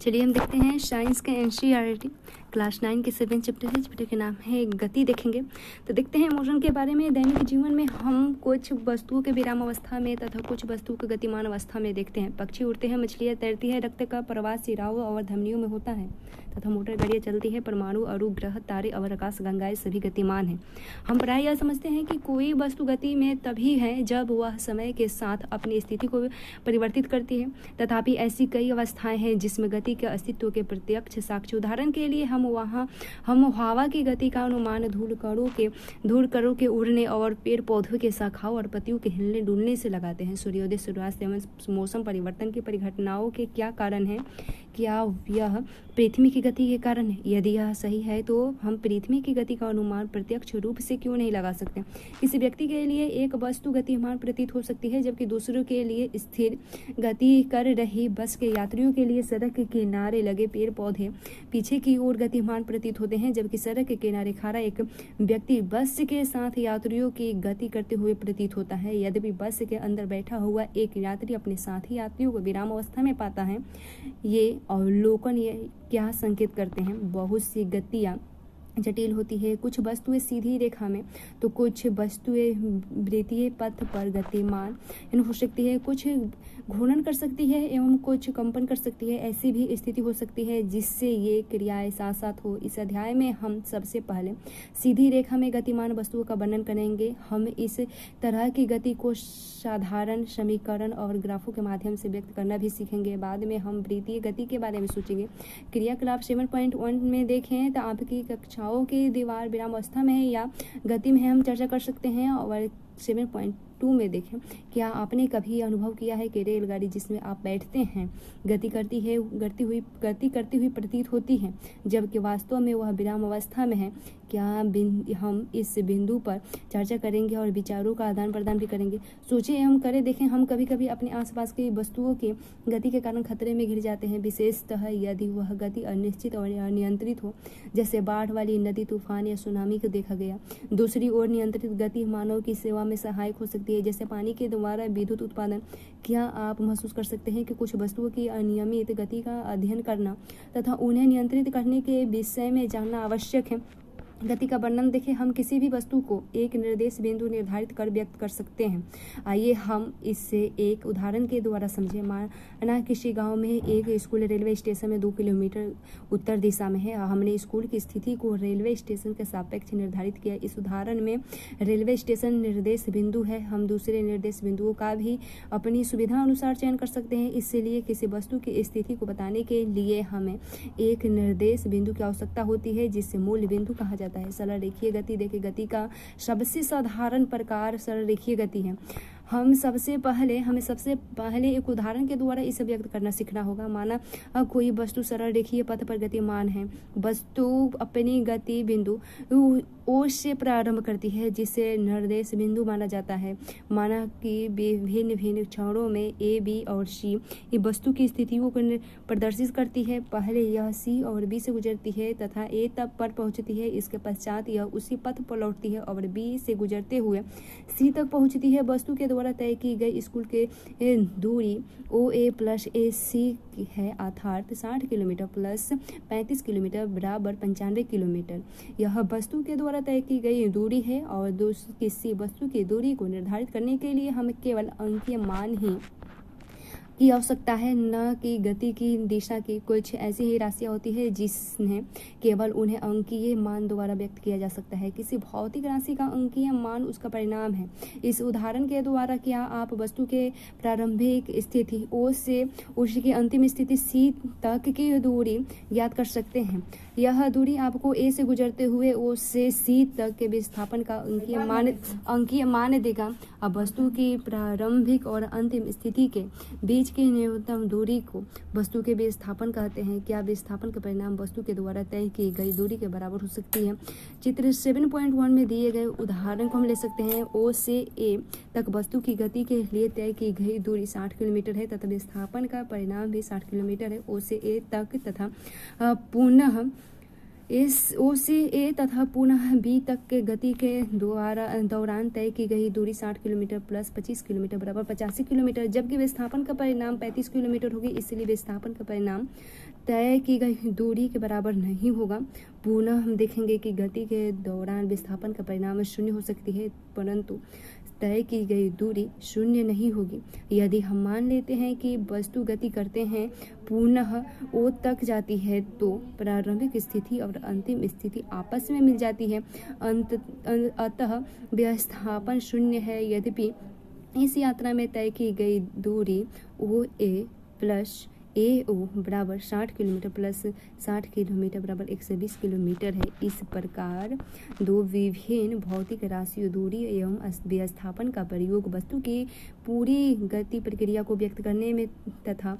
चलिए हम देखते हैं साइंस के एनसीईआरटी क्लास 9 के 7 चैप्टर है। चैप्टर के नाम है गति। देखेंगे तो देखते हैं मोशन के बारे में। दैनिक जीवन में हम कुछ वस्तुओं के विराम अवस्था में तथा कुछ वस्तुओं के गतिमान अवस्था में देखते हैं। पक्षी उड़ते हैं, मछलियाँ तैरती है, रक्त का प्रवाह सिराओं और धमनियों में होता है तथा मोटर गाड़ियाँ चलती है। परमाणु, अणु, ग्रह, तारे और आकाश गंगाएं सभी गतिमान हैं। हम प्राय यह समझते हैं कि कोई वस्तु गति में तभी है जब वह समय के साथ अपनी स्थिति को परिवर्तित करती है। तथापि ऐसी कई अवस्थाएं हैं जिसमें गति के अस्तित्व के प्रत्यक्ष साक्ष्य। उदाहरण के लिए हम हवा की गति का अनुमान धूल कणों के उड़ने और पेड़ पौधों के शाखाओं और पत्तियों के हिलने डुलने से लगाते हैं। सूर्योदय, सूर्यास्त एवं मौसम परिवर्तन की परिघटनाओं के क्या कारण है? क्या यह पृथ्वी की गति के कारण है? यदि यह सही है तो हम पृथ्वी की गति का अनुमान प्रत्यक्ष रूप से क्यों नहीं लगा सकते? किसी व्यक्ति के लिए एक वस्तु गतिमान प्रतीत हो सकती है जबकि दूसरों के लिए स्थिर गति कर रही बस के यात्रियों के लिए सड़क के किनारे लगे पेड़ पौधे पीछे की ओर गतिमान प्रतीत होते हैं, जबकि सड़क के किनारे खड़ा एक व्यक्ति बस के साथ यात्रियों की गति करते हुए प्रतीत होता है। यद्यपि बस के अंदर बैठा हुआ एक यात्री अपने साथी यात्रियों को विराम अवस्था में पाता है। ये अवलोकन ये क्या संकेत करते हैं? बहुत सी गतियाँ जटिल होती है। कुछ वस्तुएं सीधी रेखा में तो कुछ वस्तुएं वृत्तीय पथ पर गतिमान हो सकती है। कुछ घूर्णन कर सकती है एवं कुछ कंपन कर सकती है। ऐसी भी स्थिति हो सकती है जिससे ये क्रियाएं साथ साथ हो। इस अध्याय में हम सबसे पहले सीधी रेखा में गतिमान वस्तुओं का वर्णन करेंगे। हम इस तरह की गति को साधारण समीकरण और ग्राफों के माध्यम से व्यक्त करना भी सीखेंगे। बाद में हम वृत्तीय गति के बारे में सोचेंगे। क्रियाकलाप 7.1 में देखें तो आपकी कक्षाओं की दीवार विराम अवस्था में है या गति में है, हम चर्चा कर सकते हैं। और 7.2 में देखें, क्या आपने कभी अनुभव किया है कि रेलगाड़ी जिसमें आप बैठते हैं गति करती हुई प्रतीत होती है जबकि वास्तव में वह विराम अवस्था में है? क्या हम इस बिंदु पर चर्चा करेंगे और विचारों का आदान प्रदान भी करेंगे। सोचें एवं करें। देखें, हम कभी कभी अपने आसपास की वस्तुओं की गति के कारण खतरे में घिर जाते हैं, विशेषतः यदि वह गति अनिश्चित और अनियंत्रित हो, जैसे बाढ़ वाली नदी, तूफान या सुनामी को देखा गया। दूसरी ओर नियंत्रित गति मानव की सेवा में सहायक हो सकती है, जैसे पानी के द्वारा विद्युत उत्पादन। क्या आप महसूस कर सकते हैं कि कुछ वस्तुओं की अनियमित गति का अध्ययन करना तथा उन्हें नियंत्रित करने के विषय में जानना आवश्यक है? गति का वर्णन देखें, हम किसी भी वस्तु को एक निर्देश बिंदु निर्धारित कर व्यक्त कर सकते हैं। आइए हम इससे एक उदाहरण के द्वारा समझें। माना किसी गांव में एक स्कूल रेलवे स्टेशन में 2 किलोमीटर उत्तर दिशा में है। हमने स्कूल की स्थिति को रेलवे स्टेशन के सापेक्ष निर्धारित किया। इस उदाहरण में रेलवे स्टेशन निर्देश बिंदु है। हम दूसरे निर्देश बिंदुओं का भी अपनी सुविधा अनुसार चयन कर सकते हैं। इसलिए किसी वस्तु की स्थिति को बताने के लिए हमें एक निर्देश बिंदु की आवश्यकता होती है जिससे मूल बिंदु कहा जाता है। सरल रेखीय गति देखें, गति का सबसे साधारण प्रकार सरल रेखीय गति है। हमें सबसे पहले एक उदाहरण के द्वारा इसे व्यक्त करना सीखना होगा। माना कोई वस्तु सरल रेखीय पथ पर गतिमान है। वस्तु अपनी गति बिंदु ओ से प्रारंभ करती है जिसे निर्देश बिंदु माना जाता है। माना कि विभिन्न क्षणों में ए, बी और सी ये वस्तु की स्थितियों को प्रदर्शित करती है। पहले यह सी और बी से गुजरती है तथा ए तक पर पहुंचती है। इसके पश्चात यह उसी पथ पर लौटती है और बी से गुजरते हुए सी तक पहुंचती है। वस्तु के द्वारा तय की गई स्कूल के दूरी OA प्लस AC है, अर्थात 60 किलोमीटर प्लस 35 किलोमीटर बराबर 95 किलोमीटर। यह वस्तु के द्वारा तय की गई दूरी है और किसी वस्तु की दूरी को निर्धारित करने के लिए हमें केवल अंकीय मान ही की आवश्यकता है, न कि गति की दिशा की। कुछ ऐसी ही राशियाँ होती है जिसने केवल उन्हें अंकीय मान द्वारा व्यक्त किया जा सकता है। किसी भौतिक राशि का अंकीय मान उसका परिणाम है। इस उदाहरण के द्वारा क्या आप वस्तु के प्रारंभिक स्थिति O से उसकी अंतिम स्थिति C तक की दूरी ज्ञात कर सकते हैं? यह दूरी आपको A से गुजरते हुए O से C तक के विस्थापन का अंकीय मान देगा। अब वस्तु की प्रारंभिक और अंतिम स्थिति के बीच की न्यूनतम दूरी को वस्तु के विस्थापन कहते हैं। क्या विस्थापन का परिणाम वस्तु के द्वारा तय की गई दूरी के बराबर हो सकती है? चित्र 7.1 में दिए गए उदाहरण को हम ले सकते हैं। O से A तक वस्तु की गति के लिए तय की गई दूरी 60 किलोमीटर है तथा विस्थापन का परिणाम भी 60 किलोमीटर है। O से A तक तथा पुनः इस ओ से ए तथा पुनः बी तक के गति के दौरान तय की गई दूरी 60 किलोमीटर प्लस 25 किलोमीटर बराबर 85 किलोमीटर, जबकि विस्थापन का परिणाम 35 किलोमीटर होगी। इसलिए विस्थापन का परिणाम तय की गई दूरी के बराबर नहीं होगा। पुनः हम देखेंगे कि गति के दौरान विस्थापन का परिणाम शून्य हो सकती है, परंतु तय की गई दूरी शून्य नहीं होगी। यदि हम मान लेते हैं कि वस्तु गति करते हैं पुनः ओ तक जाती है, तो प्रारंभिक स्थिति और अंतिम स्थिति आपस में मिल जाती है। अतः विस्थापन शून्य है। यद्यपि इस यात्रा में तय की गई दूरी ओ ए प्लस ए ओ बराबर 60 किलोमीटर प्लस 60 किलोमीटर बराबर 120 किलोमीटर है। इस प्रकार दो विभिन्न भौतिक राशियों दूरी एवं विस्थापन का प्रयोग वस्तु की पूरी गति प्रक्रिया को व्यक्त करने में तथा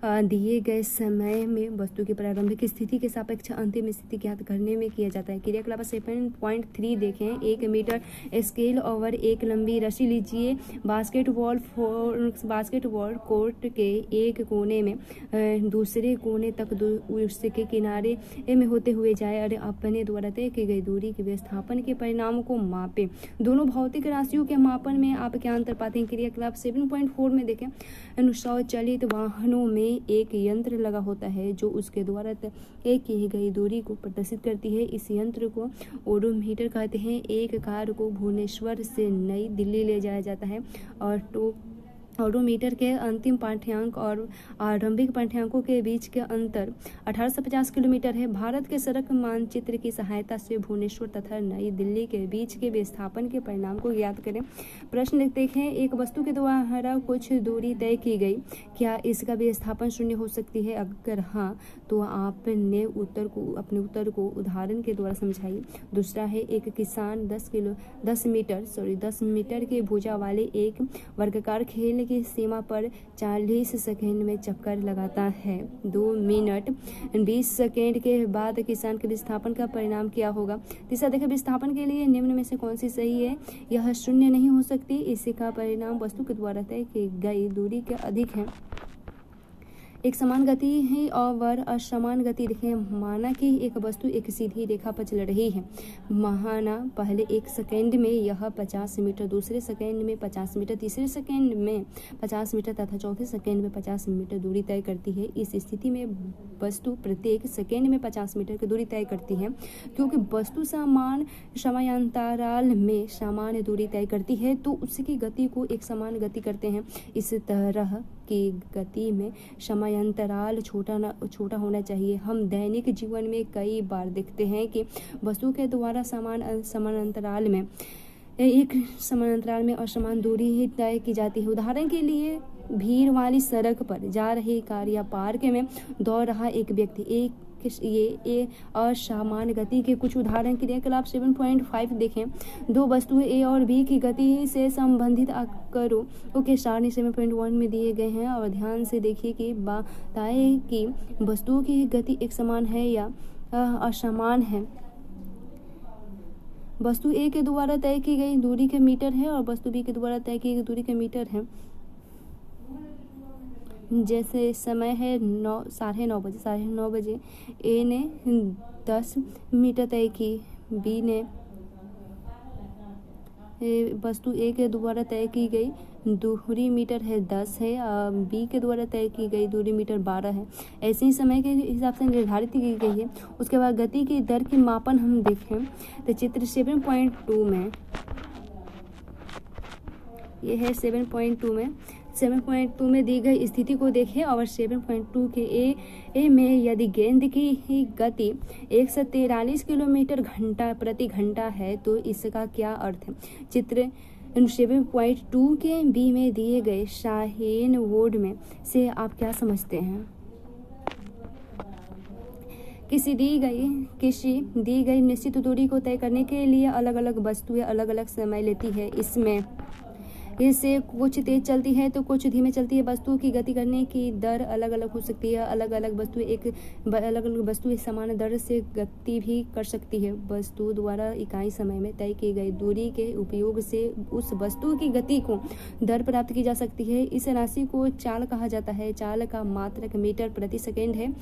दिए गए समय में वस्तु की प्रारंभिक स्थिति के सापेक्ष अंतिम स्थिति ज्ञात करने में किया जाता है। क्रियाकलाप 7.3 देखें। 1 मीटर स्केल ओवर एक लंबी रस्सी लीजिए। बास्केटबॉल कोर्ट के एक कोने में दूसरे कोने तक उसके किनारे में होते हुए जाए और अपने द्वारा तय की गई दूरी के विस्थापन के परिणाम को मापे। दोनों भौतिक राशियों के मापन में आप क्या अंतर पाते हैं? क्रियाकलाप 7.4 में देखें। स्वचालित वाहनों में एक यंत्र लगा होता है जो उसके द्वारा तय की गई दूरी को प्रदर्शित करती है। इस यंत्र को ओडोमीटर कहते हैं। एक कार को भुवनेश्वर से नई दिल्ली ले जाया जाता है और ऑडोमीटर के अंतिम पाठ्यांक और आरंभिक पाठ्यांकों के बीच के अंतर 1850 किलोमीटर है। भारत के सड़क मानचित्र की सहायता से भुवनेश्वर तथा नई दिल्ली के बीच के विस्थापन के परिणाम को ज्ञात करें। प्रश्न देखें। एक वस्तु के द्वारा कुछ दूरी तय की गई, क्या इसका विस्थापन शून्य हो सकती है? अगर हाँ, तो आपने अपने उत्तर को उदाहरण के द्वारा समझाइए। दूसरा है, एक किसान 10 मीटर की भुजा वाले एक वर्गाकार खेल की सीमा पर 40 सेकंड में चक्कर लगाता है। 2 मिनट 20 सेकंड के बाद किसान के विस्थापन का परिणाम क्या होगा? तीसरा देखिए, विस्थापन के लिए निम्न में से कौन सी सही है? यह शून्य नहीं हो सकती। इसी का परिणाम वस्तु के द्वारा तय की गई दूरी के अधिक है। एक समान गति है और असमान गति देखें। माना कि एक वस्तु एक सीधी रेखा पर चल रही है। माना पहले 1 सेकंड में यह 50 मीटर, दूसरे सेकंड में 50 मीटर, तीसरे सेकंड में 50 मीटर तथा चौथे सेकंड में 50 मीटर दूरी तय करती है। इस स्थिति में वस्तु प्रत्येक सेकंड में 50 मीटर की दूरी तय करती है। क्योंकि वस्तु समान समयांतराल में सामान्य दूरी तय करती है, तो उसकी गति को एक समान गति करते हैं। इस तरह की गति में समयांतराल छोटा होना चाहिए। हम दैनिक जीवन में कई बार देखते हैं कि वस्तु के द्वारा समानांतराल में असमान दूरी ही तय की जाती है। उदाहरण के लिए, भीड़ वाली सड़क पर जा रही कार या पार्क में दौड़ रहा एक व्यक्ति। ये असामान्य गति के कुछ उदाहरण क्रियाकलाप 7.5 देखें। दो वस्तुएं ए और बी की गति से संबंधित आकारों के सारणी 7.1 में दिए गए हैं और ध्यान से देखिए कि बताएं कि वस्तुओं की गति एक समान है या असमान है। वस्तु ए के द्वारा तय की गई दूरी के मीटर है और वस्तु बी के द्वारा तय की गई दूरी के मीटर है। जैसे समय है 9:30 बजे ए ने 10 मीटर तय की। बी ने वस्तु ए के द्वारा तय की गई दूरी मीटर है 10 है, बी के द्वारा तय की गई दूरी मीटर 12 है। ऐसे ही समय के हिसाब से निर्धारित की गई है। उसके बाद गति की दर की मापन हम देखें तो चित्र 7.2 में ये है। 7.2 में दी गई स्थिति को देखें और 7.2 के ए में यदि गेंद की गति 143 किलोमीटर प्रति घंटा है, तो इसका क्या अर्थ है? चित्र 7.2 के बी में दिए गए शाहीन वोड में से आप क्या समझते हैं? किसी दी गई निश्चित दूरी को तय करने के लिए अलग अलग वस्तुएं अलग अलग समय लेती है। इसमें इससे कुछ तेज चलती है तो कुछ धीमे चलती है। वस्तुओं की गति करने की दर अलग अलग हो सकती है। अलग अलग वस्तु एक समान दर से गति भी कर सकती है। वस्तु द्वारा इकाई समय में तय की गई दूरी के उपयोग से उस वस्तु की गति को दर प्राप्त की जा सकती है। इस राशि को चाल कहा जाता है। चाल का मात्रक मीटर प्रति सेकेंड है।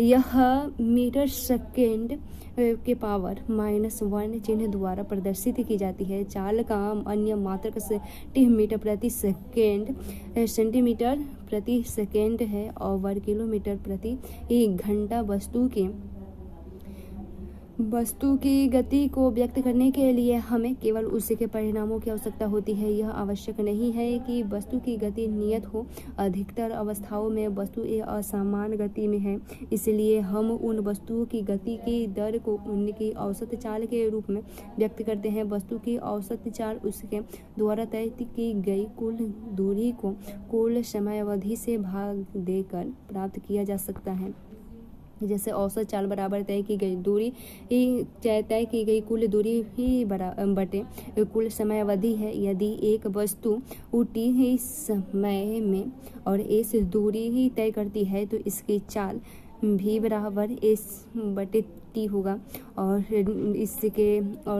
यह मीटर सेकेंड के पावर -1 चिन्ह द्वारा प्रदर्शित की जाती है। चाल का अन्य मात्रक सेंटीमीटर प्रति सेकेंड है और किलोमीटर प्रति घंटा। वस्तु की गति को व्यक्त करने के लिए हमें केवल उसके परिणामों की आवश्यकता होती है। यह आवश्यक नहीं है कि वस्तु की गति नियत हो। अधिकतर अवस्थाओं में वस्तु एक असमान गति में है, इसलिए हम उन वस्तुओं की गति की दर को उनकी औसत चाल के रूप में व्यक्त करते हैं। वस्तु की औसत चाल उसके द्वारा तय की गई कुल दूरी को कुल समयावधि से भाग देकर प्राप्त किया जा सकता है। जैसे औसत चाल बराबर तय की गई दूरी, तय की गई कुल दूरी ही बटे कुल समयावधि है। यदि एक वस्तु टी ही समय में और इस दूरी ही तय करती है तो इसकी चाल भी बराबर एस बटे टी होगा। और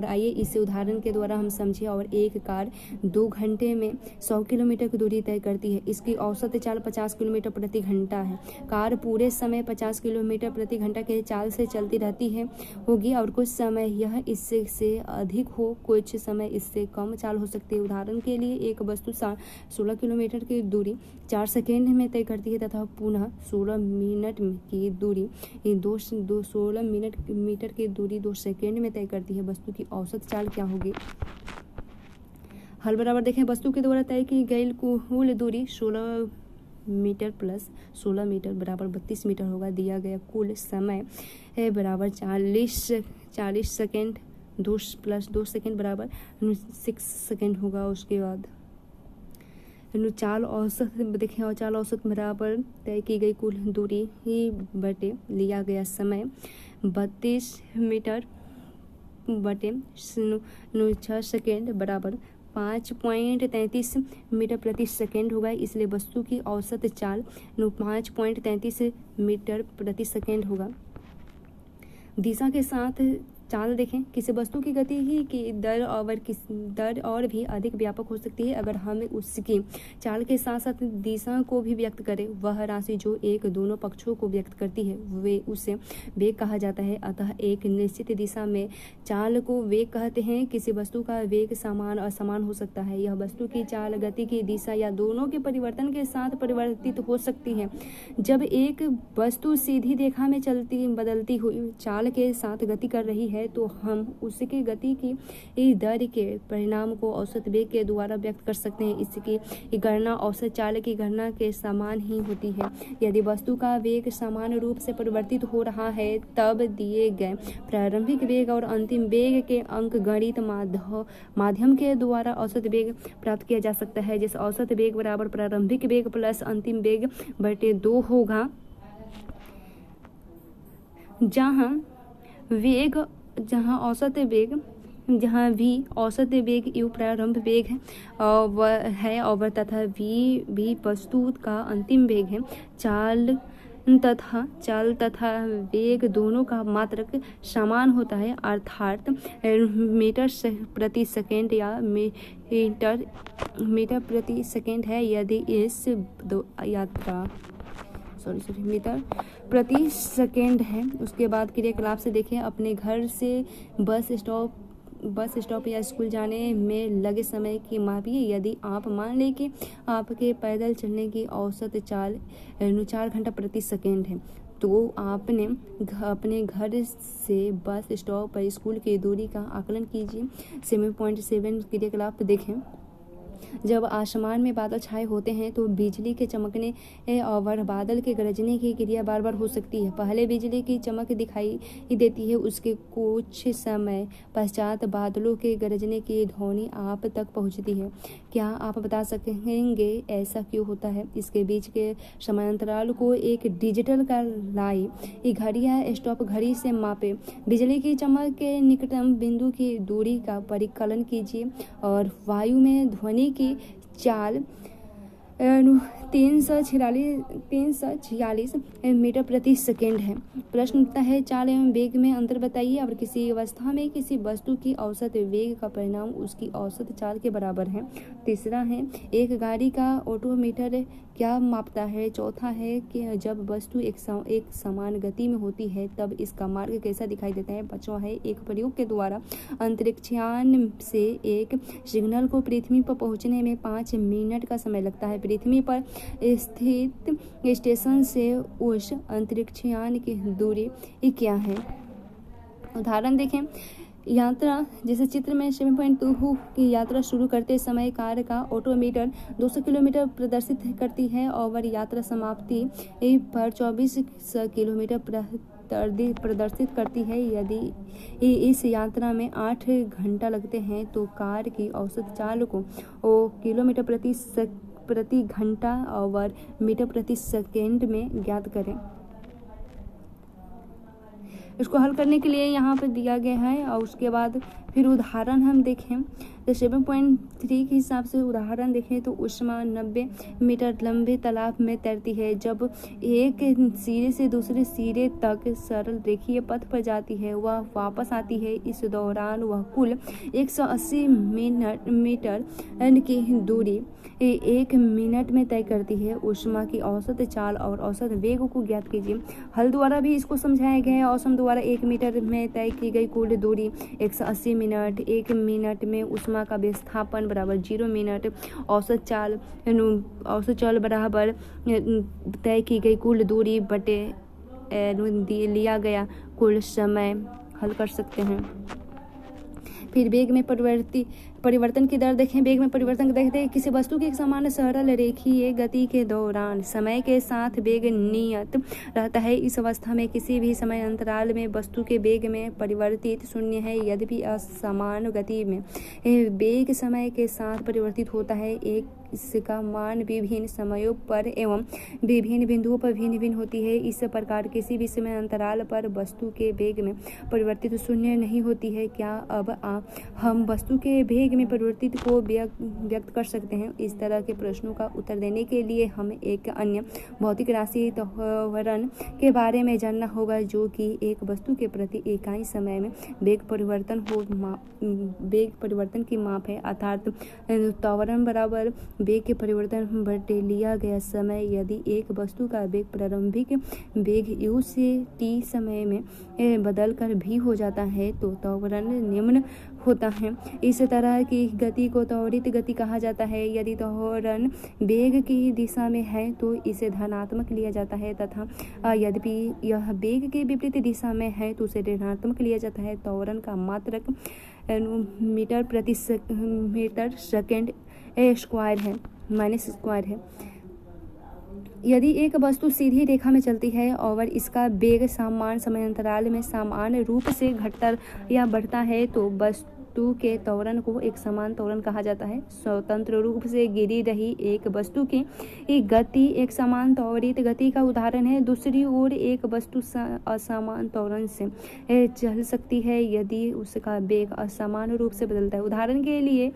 आइए इस उदाहरण के द्वारा हम समझे। और एक कार 2 घंटे में 100 किलोमीटर की दूरी तय करती है। इसकी औसत चाल 50 किलोमीटर प्रति घंटा है। कार पूरे समय 50 किलोमीटर प्रति घंटा के चाल से चलती रहती होगी और कुछ समय यह इससे अधिक हो, कुछ समय इससे कम चाल हो सकती है। उदाहरण के लिए एक वस्तु 16 किलोमीटर की दूरी 4 सेकेंड में तय करती है तथा पुनः 16 मिनट की दूरी 16 मीटर की दूरी 2 सेकेंड में तय करती है। वस्तु की औसत चाल क्या होगी? हल बराबर देखें। वस्तु के द्वारा तय की गई कुल दूरी 16 मीटर प्लस 16 मीटर बराबर 32 मीटर होगा। दिया गया कुल समय है बराबर 40 सेकेंड। 2 + 2 सेकेंड बराबर 6 सेकेंड होगा। उसके बाद चाल औसत देखें। और चाल औसत बराबर तय की गई कुल दूरी ही बटे लिया गया समय 32 मीटर बटे 6 सेकेंड बराबर 5.33 मीटर प्रति सेकेंड होगा। इसलिए वस्तु की औसत चाल 5.33 मीटर प्रति सेकेंड होगा। दिशा के साथ चाल देखें। किसी वस्तु की गति ही की दर और भी अधिक व्यापक हो सकती है अगर हम उसकी चाल के साथ साथ दिशा को भी व्यक्त करें। वह राशि जो एक दोनों पक्षों को व्यक्त करती है उसे वेग कहा जाता है। अतः एक निश्चित दिशा में चाल को वेग कहते हैं। किसी वस्तु का वेग समान असमान हो सकता है। यह वस्तु की चाल, गति की दिशा या दोनों के परिवर्तन के साथ परिवर्तित हो सकती है। जब एक वस्तु सीधी रेखा में बदलती हुई चाल के साथ गति कर रही है तो हम उसकी गति की दर के परिणाम को औसत वेग के द्वारा व्यक्त कर सकते हैं। इसकी गणना औसत चाल की गणना के समान ही होती है। यदि वस्तु का वेग समान रूप से परिवर्तित हो रहा है तब दिए गए प्रारंभिक वेग और अंतिम वेग के अंकगणित माध्यम के द्वारा औसत वेग प्राप्त किया जा सकता है। जैसे औसत वेग बराबर प्रारंभिक वेग प्लस अंतिम वेग बटे 2 होगा, जहाँ v औसत वेग यू प्रारंभ वेग है और तथा v वस्तु का अंतिम वेग है। चाल तथा वेग दोनों का मात्रक समान होता है, अर्थात मीटर प्रति सेकेंड या मीटर प्रति सेकेंड है। यदि इस मीटर प्रति सेकेंड है। उसके बाद क्रियाकलाप से देखें। अपने घर से बस स्टॉप या स्कूल जाने में लगे समय की मापिए। यदि आप मान लें कि आपके पैदल चलने की औसत चाल 4 घंटा प्रति सेकेंड है तो आपने अपने घर से बस स्टॉप पर स्कूल की दूरी का आकलन कीजिए। 7.7 क्रियाकलाप देखें। जब आसमान में बादल छाए होते हैं तो बिजली के चमकने और बादल के गरजने की क्रिया बार बार हो सकती है। पहले बिजली की चमक दिखाई देती है, उसके कुछ समय पश्चात बादलों के गरजने की ध्वनि आप तक पहुंचती है। क्या आप बता सकेंगे ऐसा क्यों होता है? इसके बीच के समांतराल को एक डिजिटल लाई घड़ी या स्टॉप घड़ी से मापे। बिजली की चमक के निकटतम बिंदु की दूरी का परिकलन कीजिए और वायु में ध्वनि की चाल 346 मीटर प्रति सेकेंड है। प्रश्न उठता है, चाल एवं वेग में अंतर बताइए और किसी अवस्था में किसी वस्तु की औसत वेग का परिणाम उसकी औसत चाल के बराबर है। तीसरा है, एक गाड़ी का ऑटोमीटर क्या मापता है। चौथा है कि जब वस्तु एक समान गति में होती है तब इसका मार्ग कैसा दिखाई देता है। पांचवा है, एक प्रयोग के द्वारा अंतरिक्षयान से एक सिग्नल को पृथ्वी पर पहुंचने में 5 मिनट का समय लगता है। पृथ्वी पर स्थित स्टेशन से उस अंतरिक्षयान की दूरी क्या है। उदाहरण देखें, यात्रा जैसे चित्र में 7.2 की यात्रा शुरू करते समय कार का ऑटोमीटर 200 किलोमीटर प्रदर्शित करती है और यात्रा समाप्ति पर 2400 किलोमीटर प्रदर्शित करती है। यदि इस यात्रा में 8 घंटा लगते हैं तो कार की औसत चाल को किलोमीटर प्रति घंटा और मीटर प्रति सेकेंड में ज्ञात करें। इसको हल करने के लिए यहाँ पर दिया गया है और उसके बाद फिर उदाहरण हम देखें तो 7.3 के हिसाब से उदाहरण देखें तो ऊष्मा 90 मीटर लंबे तालाब में तैरती है। जब एक सिरे से दूसरे सिरे तक सरल रेखीय पथ पर जाती है वह वापस आती है। इस दौरान वह कुल 180 मीटर की दूरी 1 मिनट में तय करती है। ऊष्मा की औसत चाल और औसत वेग को ज्ञात कीजिए। हल द्वारा भी इसको समझाया गया है। औसम द्वारा 1 मीटर में तय की गई कुल दूरी 180 मिनट, 1 मिनट में ऊष्मा का विस्थापन बराबर 0 मिनट, औसत चाल बराबर तय की गई कुल दूरी बटे लिया गया कुल समय। हल कर सकते हैं। फिर वेग में परिवर्तन की दर देखें। वेग में परिवर्तन देखते हैं, किसी वस्तु की एक समान सरल रेखीय गति के दौरान समय के साथ वेग नियत रहता है। इस अवस्था में किसी भी समय अंतराल में वस्तु के वेग में परिवर्तित शून्य है। यद्यपि असमान गति में वेग समय के साथ परिवर्तित होता है। इसका मान विभिन्न समयों पर एवं विभिन्न बिंदुओं पर भिन्न भिन्न होती है। इस प्रकार किसी भी समय अंतराल पर वस्तु के वेग में परिवर्तित शून्य नहीं होती है। क्या अब हम वस्तु के वेग में परिवर्तित को व्यक्त कर सकते हैं। इस तरह के प्रश्नों का उत्तर देने के लिए हमें एक अन्य भौतिक राशि त्वरण के बारे में जानना होगा जो कि एक वस्तु के प्रति इकाई समय में वेग परिवर्तन की माप है। अर्थात त्वरण बराबर वेग के परिवर्तन बटे लिया गया समय। यदि एक वस्तु का वेग प्रारंभिक वेग u से t समय में बदलकर v हो जाता है तो त्वरण निम्न होता है। इस तरह की गति को त्वरित गति कहा जाता है। यदि त्वरण वेग की दिशा में है तो इसे धनात्मक लिया जाता है तथा यद्यपि यह वेग के विपरीत दिशा में है तो उसे ऋणात्मक लिया जाता है। त्वरण का मात्रक मीटर प्रति सेकेंड स्क्वायर है -स्क्वायर है। यदि एक वस्तु सीधी रेखा में चलती है और इसका वेग समान समय अंतराल में समान रूप से घटता या बढ़ता है तो वस्तु के त्वरण को एक समान त्वरण कहा जाता है। स्वतंत्र रूप से गिरी रही एक वस्तु की गति एक समान त्वरित गति का उदाहरण है। दूसरी ओर एक वस्तु असमान त्वरण से चल सकती है यदि उसका वेग असमान रूप से बदलता है। उदाहरण के लिए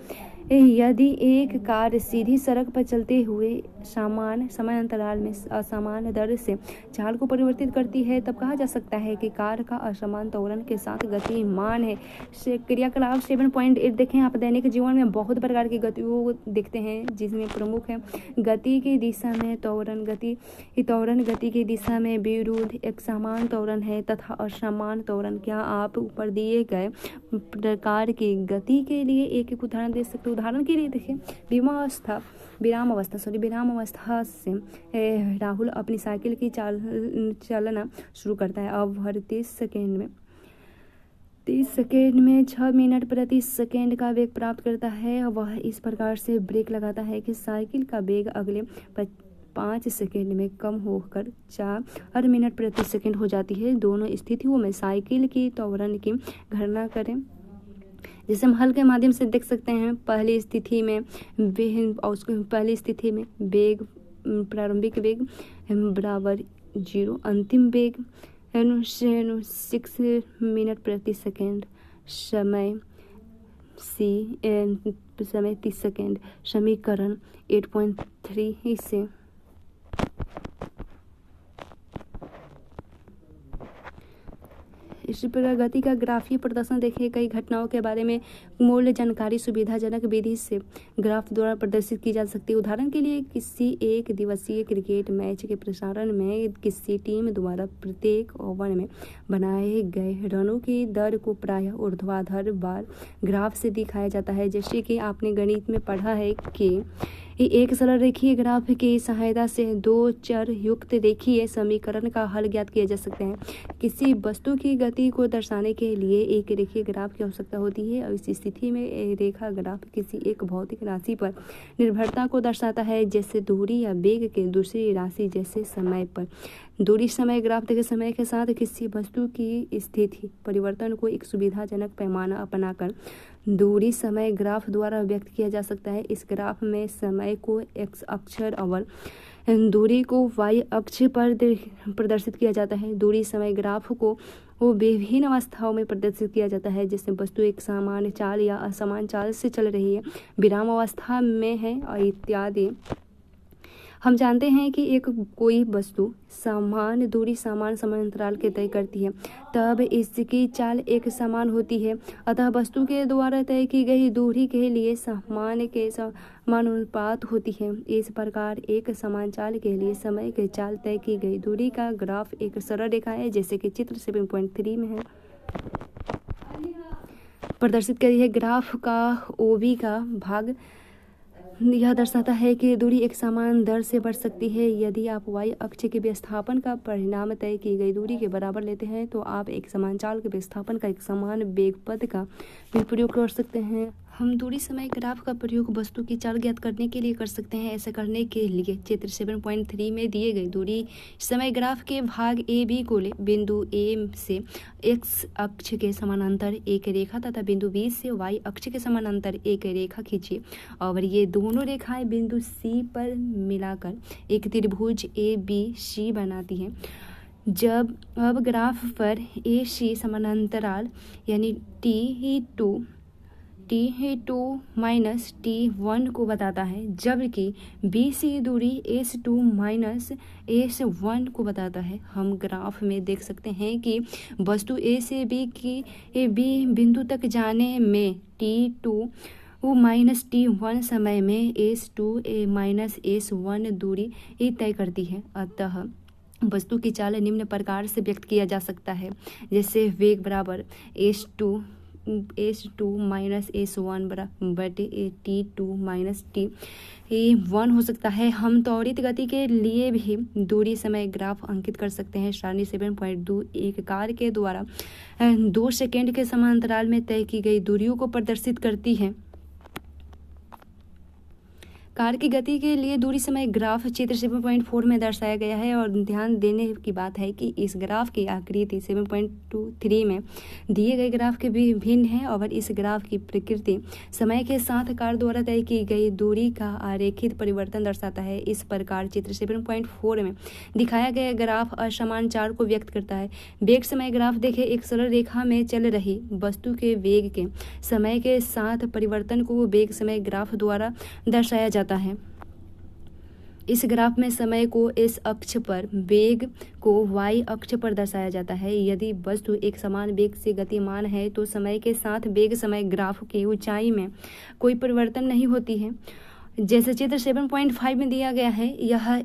यदि एक कार सीधी सड़क पर चलते हुए समान समय अंतराल में असमान दर से चाल को परिवर्तित करती है तब कहा जा सकता है कि कार का असमान त्वरण के साथ गतिमान है। क्रियाकलाप 7.8 देखें। आप दैनिक जीवन में बहुत प्रकार की गतियों को देखते हैं जिसमें प्रमुख है गति की दिशा में त्वरण। गति की दिशा में विरुद्ध एक समान त्वरण है तथा असमान त्वरण। क्या आप ऊपर दिए गए प्रकार की गति के लिए एक उदाहरण दे सकते। उदाहरण के लिए देखिए, विराम अवस्था से राहुल अपनी साइकिल की चलना शुरू करता है। अब हर 30 सेकेंड में 6 मिनट प्रति सेकेंड का वेग प्राप्त करता है। वह इस प्रकार से ब्रेक लगाता है कि साइकिल का वेग अगले 5 सेकेंड में कम होकर 4 मिनट प्रति सेकेंड हो जाती है। दोनों स्थितियों में साइकिल की त्वरण की गणना करें जिसे हम हल के माध्यम से देख सकते हैं। पहली स्थिति में वेग प्रारंभिक वेग बराबर 0, अंतिम वेग 6 मिनट प्रति सेकेंड, समय समय 30 सेकेंड। समीकरण 8.3 से इसी प्रकार गति का ग्राफीय प्रदर्शन देखिए। कई घटनाओं के बारे में मूल जानकारी सुविधाजनक विधि से ग्राफ द्वारा प्रदर्शित की जा सकती है। उदाहरण के लिए किसी एक दिवसीय क्रिकेट मैच के प्रसारण में किसी टीम द्वारा प्रत्येक ओवर में बनाए गए रनों की दर को प्रायः ऊर्ध्वाधर बार ग्राफ से दिखाया जाता है। जैसे कि आपने गणित में पढ़ा है कि एक सरल रेखीय ग्राफ की सहायता से दो चर युक्त रेखीय समीकरण का हल ज्ञात किया जा सकता है। किसी वस्तु की गति को दर्शाने के लिए एक रेखीय ग्राफ की आवश्यकता होती है और इस स्थिति में एक रेखा ग्राफ किसी एक भौतिक राशि पर निर्भरता को दर्शाता है, जैसे दूरी या वेग के दूसरी राशि जैसे समय पर। दूरी समय ग्राफ देखिए समय के साथ किसी वस्तु की स्थिति परिवर्तन को एक सुविधाजनक पैमाना अपनाकर दूरी समय ग्राफ द्वारा व्यक्त किया जा सकता है। इस ग्राफ में समय को एक्स अक्ष और दूरी को वाई अक्ष पर प्रदर्शित किया जाता है। दूरी समय ग्राफ को विभिन्न अवस्थाओं में प्रदर्शित किया जाता है, जैसे वस्तु एक सामान्य चाल या असमान चाल से चल रही है, विराम अवस्था में है और इत्यादि। हम जानते हैं कि एक कोई वस्तु समान दूरी समान समय अंतराल के तय करती है, तब इसकी चाल एक समान होती है। अतः वस्तु के द्वारा तय की गई दूरी के लिए समान के समानुपात होती है। इस प्रकार एक समान चाल के लिए समय के चाल तय की गई दूरी का ग्राफ एक सरल रेखा है, जैसे कि चित्र 7.3 में है प्रदर्शित करी है। ग्राफ का ओबी का भाग यह दर्शाता है कि दूरी एक समान दर से बढ़ सकती है। यदि आप वाई अक्ष के विस्थापन का परिणाम तय की गई दूरी के बराबर लेते हैं तो आप एक समान चाल के विस्थापन का एक समान वेग पद का भी प्रयोग कर सकते हैं। हम दूरी समय ग्राफ का प्रयोग वस्तु की चाल ज्ञात करने के लिए कर सकते हैं। ऐसा करने के लिए चित्र 7.3 में दिए गए दूरी समय ग्राफ के भाग ए बी को ले बिंदु ए से एक्स अक्ष के समानांतर एक रेखा तथा बिंदु बी से वाई अक्ष के समानांतर एक रेखा खींचिए और ये दोनों रेखाएं बिंदु सी पर मिलाकर एक त्रिभुज ए बी सी बनाती हैं। जब अब ग्राफ पर ए सी समानांतराल यानी T2 माइनस T1 को बताता है, जबकि BC दूरी S2 माइनस S1 को बताता है। हम ग्राफ में देख सकते हैं कि वस्तु A से B की B बिंदु तक जाने में T2 माइनस T1 समय में S2 माइनस S1 दूरी तय करती है। अतः वस्तु की चाल निम्न प्रकार से व्यक्त किया जा सकता है, जैसे वेग बराबर S2 माइनस S1 बटे T2 माइनस T1 हो सकता है। हम त्वरित गति के लिए भी दूरी समय ग्राफ अंकित कर सकते हैं। सारणी 7.2 एक कार के द्वारा 2 सेकेंड के समांतराल में तय की गई दूरियों को प्रदर्शित करती है। कार की गति के लिए दूरी समय ग्राफ चित्र 7.4 में दर्शाया गया है और ध्यान देने की बात है कि इस ग्राफ की आकृति 7.23 में दिए गए ग्राफ के भी भिन्न है और इस ग्राफ की प्रकृति समय के साथ कार द्वारा तय की गई दूरी का आरेखित परिवर्तन दर्शाता है। इस प्रकार चित्र 7.4 में दिखाया गया ग्राफ असमान चाल को व्यक्त करता है। वेग समय ग्राफ देखें, एक सरल रेखा में चल रही वस्तु के वेग के समय के साथ परिवर्तन को वेग समय ग्राफ द्वारा दर्शाया जाता है। इस ग्राफ में समय को एस अक्ष पर, वेग को वाई अक्ष पर दर्शाया जाता है। यदि वस्तु एक समान वेग से गतिमान है तो समय के साथ वेग समय ग्राफ की ऊंचाई में कोई परिवर्तन नहीं होती है। जैसे चित्र 7.5 में दिया गया है, यह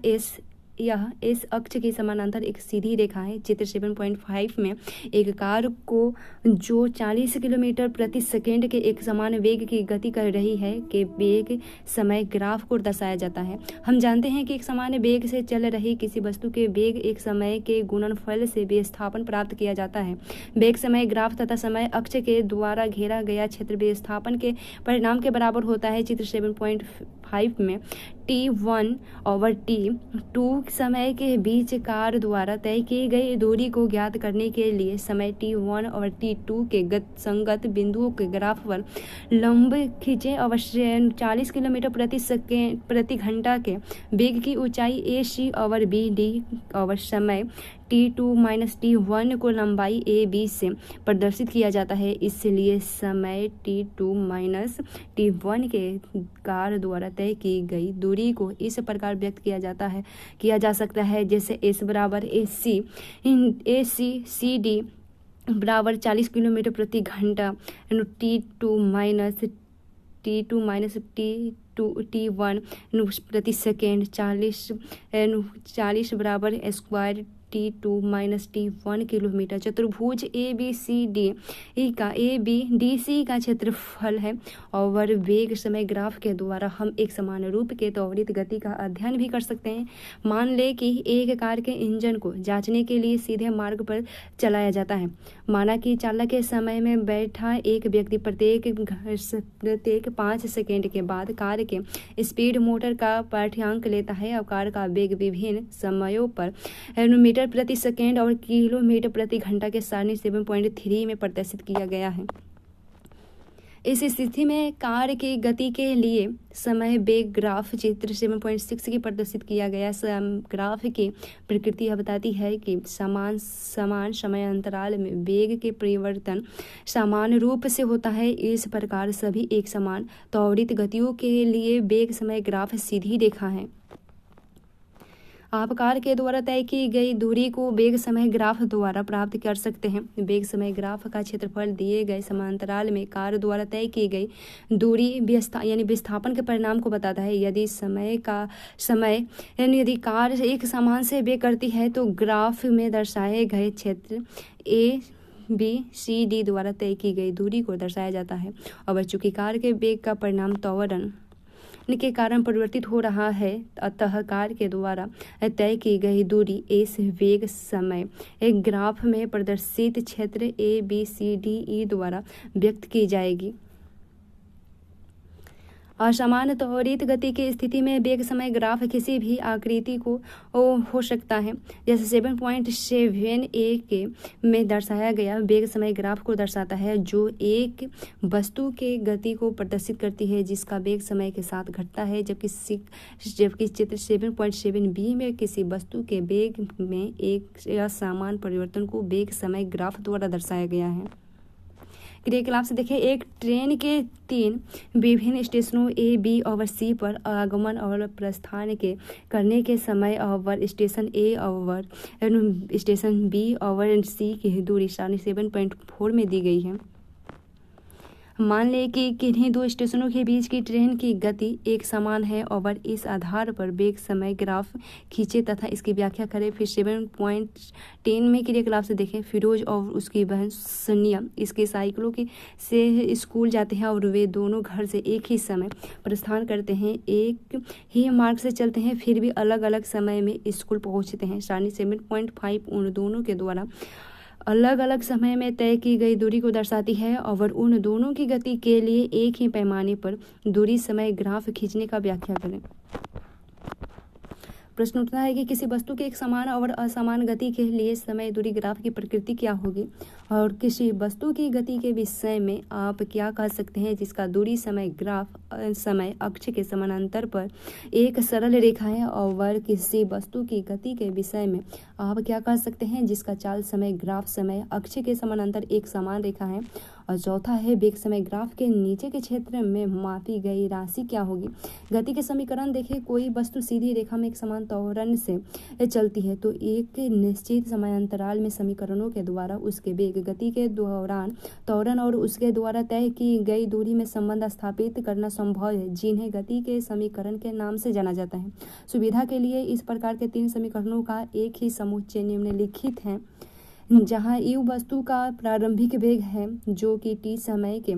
एस अक्ष के समानांतर एक सीधी रेखा है। चित्र 7.5 में एक कार को जो 40 किलोमीटर प्रति सेकेंड के एक समान वेग की गति कर रही है के वेग समय ग्राफ को दर्शाया जाता है। हम जानते हैं कि एक समान वेग से चल रही किसी वस्तु के वेग एक समय के गुणनफल से विस्थापन प्राप्त किया जाता है। वेग समय ग्राफ तथा समय अक्ष के द्वारा घेरा गया क्षेत्र विस्थापन के परिणाम के बराबर होता है। चित्र 7.5 7.5 में t1/t2 समय के बीच कार द्वारा तय की गई दूरी को ज्ञात करने के लिए समय t1/t2 के संगत बिंदुओं के ग्राफ पर लंब खींचे। अवश्य 40 किलोमीटर प्रति घंटा के वेग की ऊंचाई AC/BD और समय t2-t1 को लंबाई AB से प्रदर्शित किया जाता है। इसलिए समय t2-t1 के कार द्वारा तय की गई दूरी को इस प्रकार व्यक्त किया जा सकता है जैसे S बराबर AC/CD बराबर 40 किलोमीटर प्रति घंटा t2-t1 प्रति सेकेंड 40 बराबर स्क्वायर t2-t1 किलोमीटर। चतुर्भुज ABCD का ABDC का क्षेत्रफल है और वेग समय ग्राफ के द्वारा हम एक समान रूप के त्वरित गति का अध्ययन भी कर सकते हैं। मान लें कि एक कार के इंजन को जांचने के लिए सीधे मार्ग पर चलाया जाता है। माना कि चालक के समय में बैठा एक व्यक्ति प्रत्येक 5 सेकेंड के बाद कार के स्पीड मोटर का पाठ्यांक लेता है और कार का वेग विभिन्न समयों पर मीटर प्रति सेकेंड और किलोमीटर प्रति घंटा के सारणी 7.3 में प्रदर्शित किया गया है। इस स्थिति में कार की गति के लिए समय वेग ग्राफ चित्र 7.6 की प्रदर्शित किया गया। ग्राफ की प्रकृति यह बताती है कि समान समय अंतराल में वेग के परिवर्तन समान रूप से होता है। इस प्रकार सभी एक समान त्वरित गतियों के लिए वेग समय ग्राफ सीधी रेखा है। आप कार के द्वारा तय की गई दूरी को वेग समय ग्राफ द्वारा प्राप्त कर सकते हैं। वेग समय ग्राफ का क्षेत्रफल दिए गए समांतराल में कार द्वारा तय की गई दूरी विस्थापन के परिणाम को बताता है। यदि कार एक समान से वेग करती है तो ग्राफ में दर्शाए गए क्षेत्र ABCD द्वारा तय की गई दूरी को दर्शाया जाता है। और चूंकि कार के वेग का परिणाम त्वरण के कारण परिवर्तित हो रहा है, अतः कार के द्वारा तय की गई दूरी इस वेग समय एक ग्राफ में प्रदर्शित क्षेत्र ABCDE द्वारा व्यक्त की जाएगी। असमान त्वरित गति की स्थिति में वेग समय ग्राफ किसी भी आकृति को हो सकता है। जैसे 7.7a के में दर्शाया गया वेग समय ग्राफ को दर्शाता है जो एक वस्तु के गति को प्रदर्शित करती है जिसका वेग समय के साथ घटता है, जबकि चित्र 7.7b में किसी वस्तु के वेग में एक असमान परिवर्तन को वेग समय ग्राफ द्वारा दर्शाया गया है। क्रियाकलाप से देखें, एक ट्रेन के 3 विभिन्न स्टेशनों A, B और C पर आगमन और प्रस्थान करने के समय और स्टेशन A और स्टेशन B और C की दूरी 7.4 में दी गई है। मान लें कि किन्हीं 2 स्टेशनों के बीच की ट्रेन की गति एक समान है और इस आधार पर वेग समय ग्राफ खींचे तथा इसकी व्याख्या करें। फिर 7.10 में क्रियाकलाप से देखें, फिरोज और उसकी बहन सनिया इसके साइकिलों से स्कूल जाते हैं और वे दोनों घर से एक ही समय प्रस्थान करते हैं, एक ही मार्ग से चलते हैं, फिर भी अलग अलग समय में स्कूल पहुंचते हैं। सारणी 7.5 उन दोनों के द्वारा अलग अलग समय में तय की गई दूरी को दर्शाती है और उन दोनों की गति के लिए एक ही पैमाने पर दूरी समय ग्राफ खींचने का व्याख्या करें। प्रश्न उठता है कि किसी वस्तु के एक समान और असमान गति के लिए समय दूरी ग्राफ की प्रकृति क्या होगी और किसी वस्तु की गति के विषय में आप क्या कह सकते हैं जिसका दूरी समय ग्राफ समय अक्ष के समानांतर पर एक सरल रेखा है, और किसी वस्तु की गति के विषय में आप क्या कह सकते हैं जिसका चाल समय ग्राफ समय अक्ष के समानांतर एक समान रेखा है। और चौथा है वेग समय ग्राफ के नीचे के क्षेत्र में मापी गई राशि क्या होगी। गति के समीकरण देखें, कोई वस्तु सीधी रेखा में एक समान त्वरण से चलती है तो एक निश्चित समयांतराल में समीकरणों के द्वारा उसके वेग गति के दौरान त्वरण और उसके द्वारा तय की गई दूरी में संबंध स्थापित करना संभव है, जिन्हें गति के समीकरण के नाम से जाना जाता है। सुविधा के लिए इस प्रकार के 3 समीकरणों का एक ही समुच्चय निम्नलिखित है, जहाँ u वस्तु का प्रारंभिक वेग है जो कि t समय के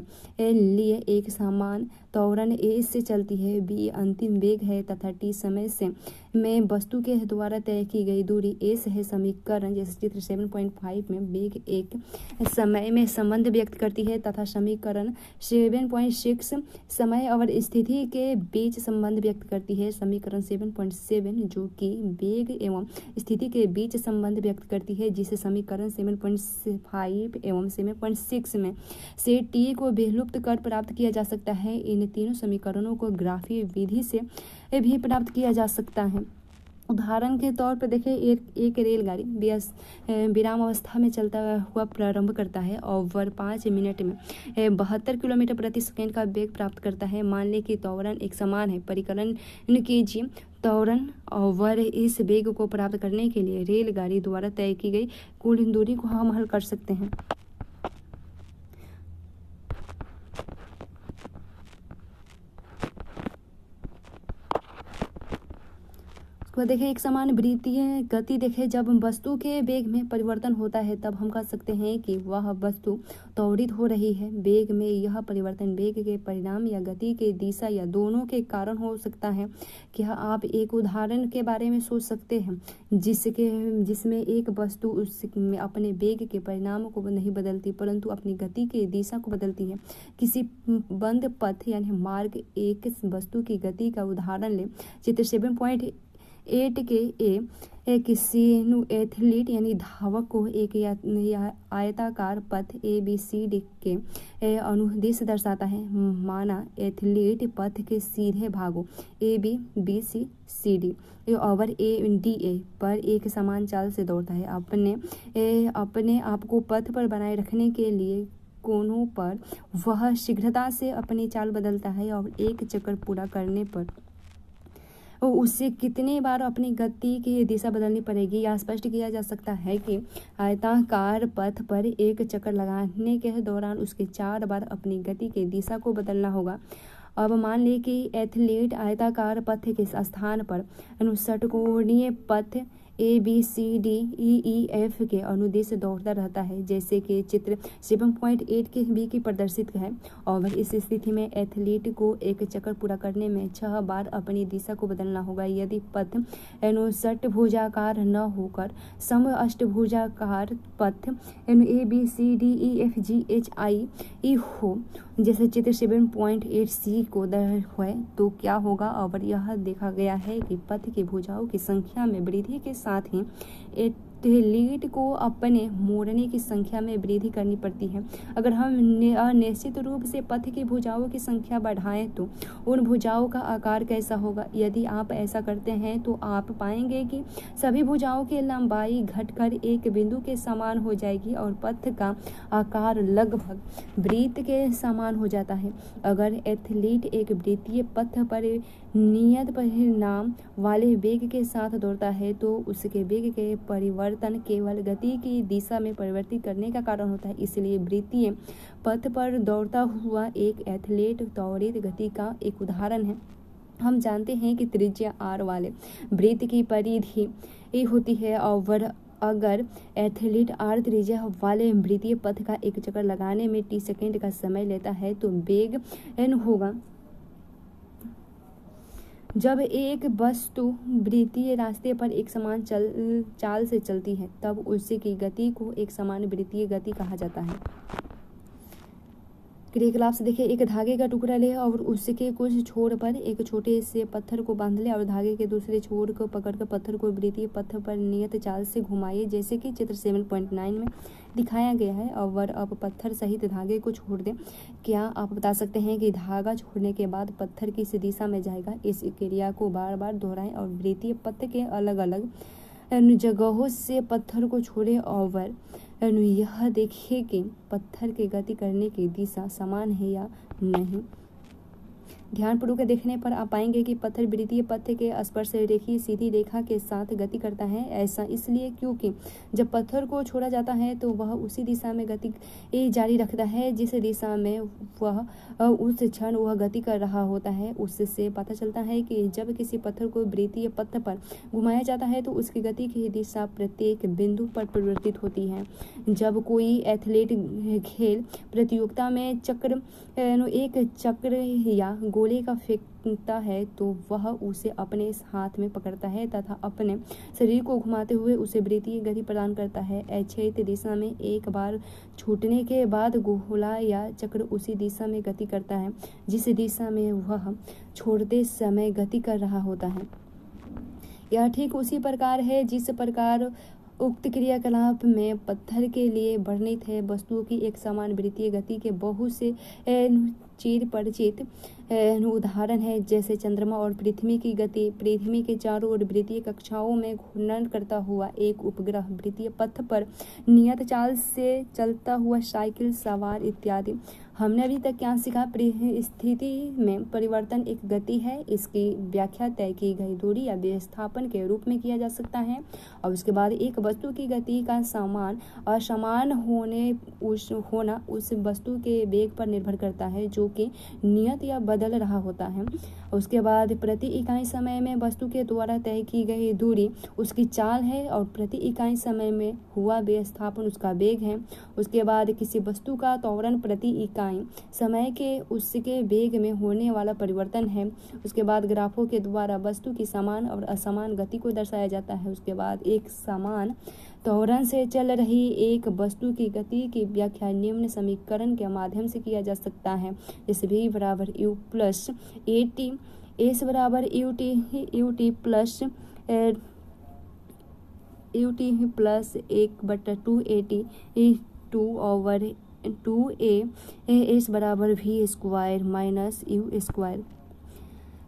लिए एक समान त्वरण ए से चलती है, बी अंतिम वेग है तथा टी समय से में वस्तु के द्वारा तय की गई दूरी एस है। समीकरण जैसे चित्र 7.5 में वेग एक समय में संबंध व्यक्त करती है तथा समीकरण 7.6 समय और स्थिति के बीच संबंध व्यक्त करती है। समीकरण 7.7 जो कि वेग एवं स्थिति के बीच संबंध व्यक्त करती है, जिसे समीकरण 7.5 एवं 7.6 में से टी को विलुप्त कर प्राप्त किया जा सकता है। इन तीनों समीकरणों को ग्राफीय विधि से भी प्राप्त किया जा सकता है। उदाहरण के तौर पर देखें, एक रेलगाड़ी विराम अवस्था में चलता हुआ प्रारंभ करता है और 5 मिनट में 72 किलोमीटर प्रति सेकंड का वेग प्राप्त करता है। मान लें कि त्वरण एक समान है। परिकलन कीजिए त्वरण और इस वेग को प्राप्त करने के लिए रेलगाड़ी द्वारा तय की गई कुल दूरी को हम हल कर सकते हैं। देखिए एक समान वृत्तीय गति देखें, जब वस्तु के वेग में परिवर्तन होता है तब हम कह सकते हैं कि वह वस्तु त्वरित हो रही है। वेग में यह परिवर्तन वेग के परिणाम या गति के दिशा या दोनों के कारण हो सकता है। क्या आप एक उदाहरण के बारे में सोच सकते हैं जिसमें एक वस्तु उसमें अपने वेग के परिणाम को नहीं बदलती परंतु अपनी गति की दिशा को बदलती है। किसी बंद पथ यानी मार्ग एक वस्तु की गति का उदाहरण लें। चित्र 7.8 के किसी एथलीट यानी धावक को एक आयताकार पथ ABCD के अनुदिश दर्शाता है। माना एथलीट पथ के सीधे भागों ABCD और ADA पर एक समान चाल से दौड़ता है। अपने आप को पथ पर बनाए रखने के लिए कोनों पर वह शीघ्रता से अपनी चाल बदलता है और एक चक्कर पूरा करने पर उससे कितने बार अपनी गति की दिशा बदलनी पड़ेगी। यह स्पष्ट किया जा सकता है कि आयताकार पथ पर एक चक्कर लगाने के दौरान उसके 4 बार अपनी गति की दिशा को बदलना होगा। अब मान लें कि एथलीट आयताकार पथ के स्थान पर षटकोणीय पथ ABCDEF के अनुदिश दौड़ता रहता है, जैसे कि चित्र 7.8 के बी की प्रदर्शित है। और इस स्थिति में एथलीट को एक चक्कर पूरा करने में 6 बार अपनी दिशा को बदलना होगा। यदि पथ षटभुजाकार न होकर सम अष्टभुजाकार पथ ABCDEFGHI हो, जैसे चित्र 7.8C को है, तो क्या होगा। और यह देखा गया है कि पथ की भुजाओं की संख्या में वृद्धि के साथ ही एथलीट को अपने मोड़ने की संख्या में वृद्धि करनी पड़ती है। अगर हम निश्चित रूप से पथ की भुजाओं की संख्या बढ़ाएं तो उन भुजाओं का आकार कैसा होगा। यदि आप ऐसा करते हैं तो आप पाएंगे कि सभी भुजाओं की लंबाई घटकर एक बिंदु के समान हो जाएगी और पथ का आकार लगभग वृत्त के समान हो जाता है। अगर एथलीट एक वृत्तीय पथ पर नियत परिणाम वाले वेग के साथ दौड़ता है तो उसके वेग के परिवर्तन केवल गति की दिशा में परिवर्तित करने का कारण होता है। इसलिए वृत्तीय पथ पर दौड़ता हुआ एक एथलीट त्वरित गति का एक उदाहरण है। हम जानते हैं कि त्रिज्या r वाले वृत्त की परिधि होती है और अगर एथलीट r त्रिज्या वाले वृत्तीय पथ का एक चक्कर लगाने में t सेकेंड का समय लेता है तो वेग n होगा। जब एक वस्तु वृत्तीय रास्ते पर एक समान चाल से चलती है तब उसकी गति को एक समान वृत्तीय गति कहा जाता है। क्रियाकलाप से देखिए, एक धागे का टुकड़ा ले और उसके कुछ छोर पर एक छोटे से पत्थर को बांध ले और धागे के दूसरे छोर को पकड़कर पत्थर को वृत्तीय पथ पर नियत चाल से घुमाइए, जैसे कि चित्र 7.9 में दिखाया गया है। और अब पत्थर सहित धागे को छोड़ दें। क्या आप बता सकते हैं कि धागा छोड़ने के बाद पत्थर किस दिशा में जाएगा। इस क्रिया को बार बार दोहराएं और वृत्तीय पथ के अलग अलग जगहों से पत्थर को छोड़े और यह देखिए कि पत्थर की गति करने की दिशा समान है या नहीं। ध्यानपूर्वक देखने पर आप पाएंगे कि पत्थर वृत्तीय पथ के स्पर्श रेखीय सीधी रेखा के साथ गति करता है। ऐसा इसलिए क्योंकि जब पत्थर को छोड़ा जाता है तो वह उसी दिशा में गति जारी रखता है जिस दिशा में वह उस क्षण वह गति कर रहा होता है। उससे पता चलता है कि जब किसी पत्थर को वृत्तीय पथ पर घुमाया जाता है तो उसकी गति की दिशा प्रत्येक बिंदु पर परिवर्तित होती है। जब कोई एथलीट खेल प्रतियोगिता में एक चक्र या गोले का फेंकता है तो वह उसे अपने हाथ में पकड़ता है तथा अपने शरीर को घुमाते हुए उसे वृत्तीय गति प्रदान करता है। अक्षैतिज दिशा में एक बार छूटने के बाद गोला या चक्र उसी दिशा में गति करता है जिस दिशा में वह छोड़ते समय गति कर रहा होता है। यह ठीक उसी प्रकार है जिस प्रकार उक्त क्रियाकलाप में पत्थर के लिए वर्णित है। वस्तुओं की एक समान वृत्तीय गति के बहुत से चिर परिचित उदाहरण है, जैसे चंद्रमा और पृथ्वी की गति। पृथ्वी के चारों ओर वृत्तीय कक्षाओं में घूर्णन करता हुआ एक उपग्रह, वृत्तीय पथ पर नियत चाल से चलता हुआ साइकिल सवार इत्यादि। हमने अभी तक क्या सीखा? स्थिति में परिवर्तन एक गति है। इसकी व्याख्या तय की गई दूरी या विस्थापन के रूप में किया जा सकता है। और उसके बाद एक वस्तु की गति का असमान होना उस वस्तु के वेग पर निर्भर करता है जो कि नियत या बदल रहा होता है। उसके बाद प्रति इकाई समय में वस्तु के द्वारा तय की गई दूरी उसकी चाल है और प्रति इकाई समय में हुआ विस्थापन उसका वेग है। उसके बाद किसी वस्तु का त्वरण प्रति इकाई समय के उसके वेग में होने वाला परिवर्तन है। उसके बाद ग्राफों के द्वारा वस्तु की समान और असमान गति को दर्शाया जाता है। उसके बाद एक समान त्वरण से चल रही एक वस्तु की गति की व्याख्या निम्न समीकरण के माध्यम से किया जा सकता है। इस v बराबर u plus A T, S बराबर यू टी प्लस 1/2 2/2 एस बराबर v square minus you square,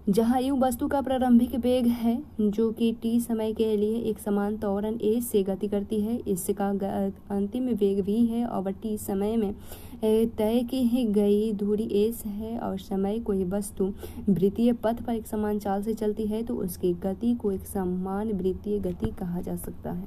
जहाँ u वस्तु का प्रारंभिक वेग है जो कि t समय के लिए एक समान त्वरण a से गति करती है। इसका अंतिम वेग v है और t समय में तय की गई दूरी s है। और समय कोई वस्तु वृत्तीय पथ पर एक समान चाल से चलती है तो उसकी गति को एक समान वृत्तीय गति कहा जा सकता है।